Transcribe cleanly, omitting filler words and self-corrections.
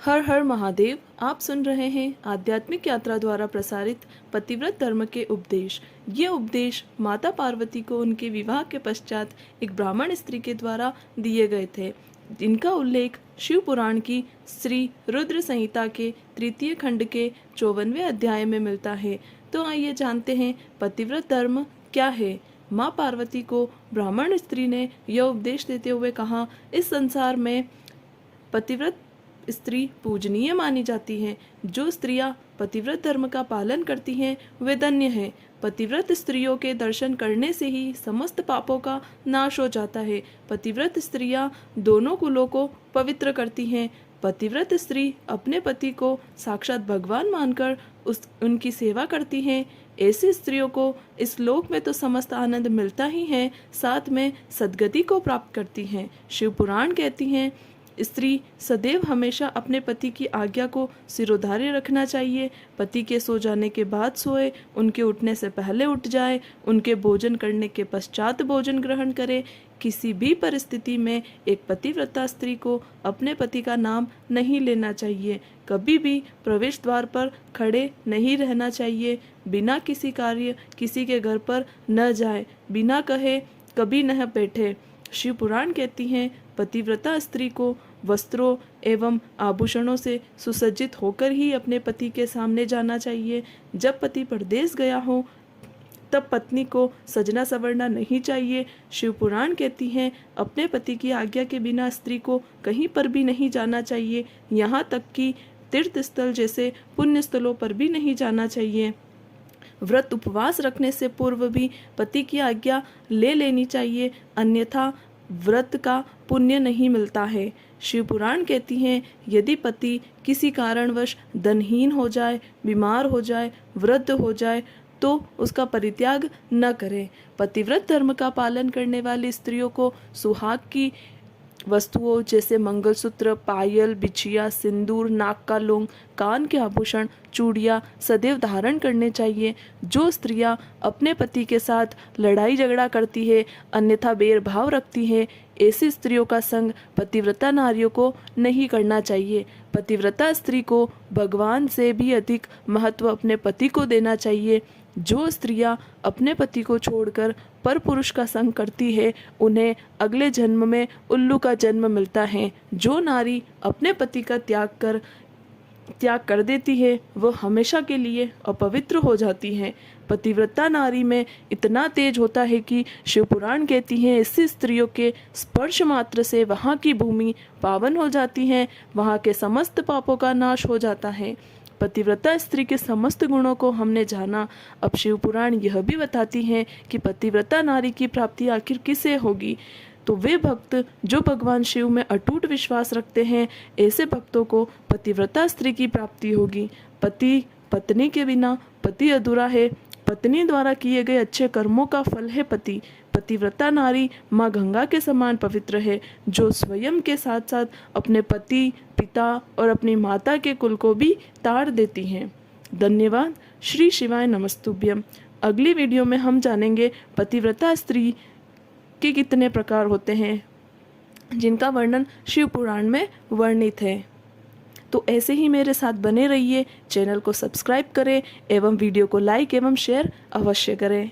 हर हर महादेव। आप सुन रहे हैं आध्यात्मिक यात्रा द्वारा प्रसारित पतिव्रत धर्म के उपदेश। ये उपदेश माता पार्वती को उनके विवाह के पश्चात एक ब्राह्मण स्त्री के द्वारा दिए गए थे, जिनका उल्लेख शिव पुराण की श्री रुद्र संहिता के 3 खंड के 54वें अध्याय में मिलता है। तो आइए जानते हैं पतिव्रत धर्म क्या है। माँ पार्वती को ब्राह्मण स्त्री ने यह उपदेश देते हुए कहा, इस संसार में पतिव्रत स्त्री पूजनीय मानी जाती हैं। जो स्त्रियां पतिव्रत धर्म का पालन करती हैं वे धन्य हैं। पतिव्रत स्त्रियों के दर्शन करने से ही समस्त पापों का नाश हो जाता है। पतिव्रत स्त्रियां दोनों कुलों को पवित्र करती हैं। पतिव्रत स्त्री अपने पति को साक्षात भगवान मानकर उनकी सेवा करती हैं। ऐसी स्त्रियों को इस लोक में तो समस्त आनंद मिलता ही है, साथ में सद्गति को प्राप्त करती हैं। शिव पुराण कहती हैं, स्त्री सदैव हमेशा अपने पति की आज्ञा को सिरोधार्य रखना चाहिए। पति के सो जाने के बाद सोए, उनके उठने से पहले उठ जाए, उनके भोजन करने के पश्चात भोजन ग्रहण करे। किसी भी परिस्थिति में एक पतिव्रता स्त्री को अपने पति का नाम नहीं लेना चाहिए। कभी भी प्रवेश द्वार पर खड़े नहीं रहना चाहिए। बिना किसी कार्य किसी के घर पर न जाए, बिना कहे कभी न बैठे। शिव पुराण कहती हैं, पतिव्रता स्त्री को वस्त्रों एवं आभूषणों से सुसज्जित होकर ही अपने पति के सामने जाना चाहिए। जब पति परदेश गया हो तब पत्नी को सजना संवरना नहीं चाहिए। शिव पुराण कहती हैं, अपने पति की आज्ञा के बिना स्त्री को कहीं पर भी नहीं जाना चाहिए, यहाँ तक कि तीर्थ स्थल जैसे पुण्य स्थलों पर भी नहीं जाना चाहिए। व्रत उपवास रखने से पूर्व भी पति की आज्ञा ले लेनी चाहिए, अन्यथा व्रत का पुण्य नहीं मिलता है। शिव पुराण कहती हैं, यदि पति किसी कारणवश धनहीन हो जाए, बीमार हो जाए, वृद्ध हो जाए तो उसका परित्याग न करें। पतिव्रत धर्म का पालन करने वाली स्त्रियों को सुहाग की वस्तुओं जैसे मंगलसूत्र, पायल, बिछिया, सिंदूर, नाक का लौंग, कान के आभूषण, चूड़ियाँ सदैव धारण करने चाहिए। जो स्त्रियां अपने पति के साथ लड़ाई झगड़ा करती है, अन्यथा भेदभाव रखती है, ऐसी स्त्रियों का संग पतिव्रता नारियों को नहीं करना चाहिए। पतिव्रता स्त्री को भगवान से भी अधिक महत्व अपने पति को देना चाहिए। जो स्त्रियां अपने पति को छोड़कर पर पुरुष का संग करती है, उन्हें अगले जन्म में उल्लू का जन्म मिलता है। जो नारी अपने पति का त्याग कर देती है, वह हमेशा के लिए अपवित्र हो जाती है। पतिव्रता नारी में इतना तेज होता है कि शिव पुराण कहती हैं, ऐसी स्त्रियों के स्पर्श मात्र से वहाँ की भूमि पावन हो जाती है, वहाँ के समस्त पापों का नाश हो जाता है। पतिव्रता स्त्री के समस्त गुणों को हमने जाना। अब शिव पुराण यह भी बताती हैं कि पतिव्रता नारी की प्राप्ति आखिर किसे होगी। तो वे भक्त जो भगवान शिव में अटूट विश्वास रखते हैं, ऐसे भक्तों को पतिव्रता स्त्री की प्राप्ति होगी। पत्नी के बिना पति अधूरा है। पत्नी द्वारा किए गए अच्छे कर्मों का फल है पति। पतिव्रता नारी माँ गंगा के समान पवित्र है, जो स्वयं के साथ साथ अपने पति, पिता और अपनी माता के कुल को भी तार देती हैं। धन्यवाद। श्री शिवाय नमस्तुभ्यम। अगली वीडियो में हम जानेंगे पतिव्रता स्त्री के कितने प्रकार होते हैं, जिनका वर्णन शिव पुराण में वर्णित है। तो ऐसे ही मेरे साथ बने रहिए। चैनल को सब्सक्राइब करें एवं वीडियो को लाइक एवं शेयर अवश्य करें।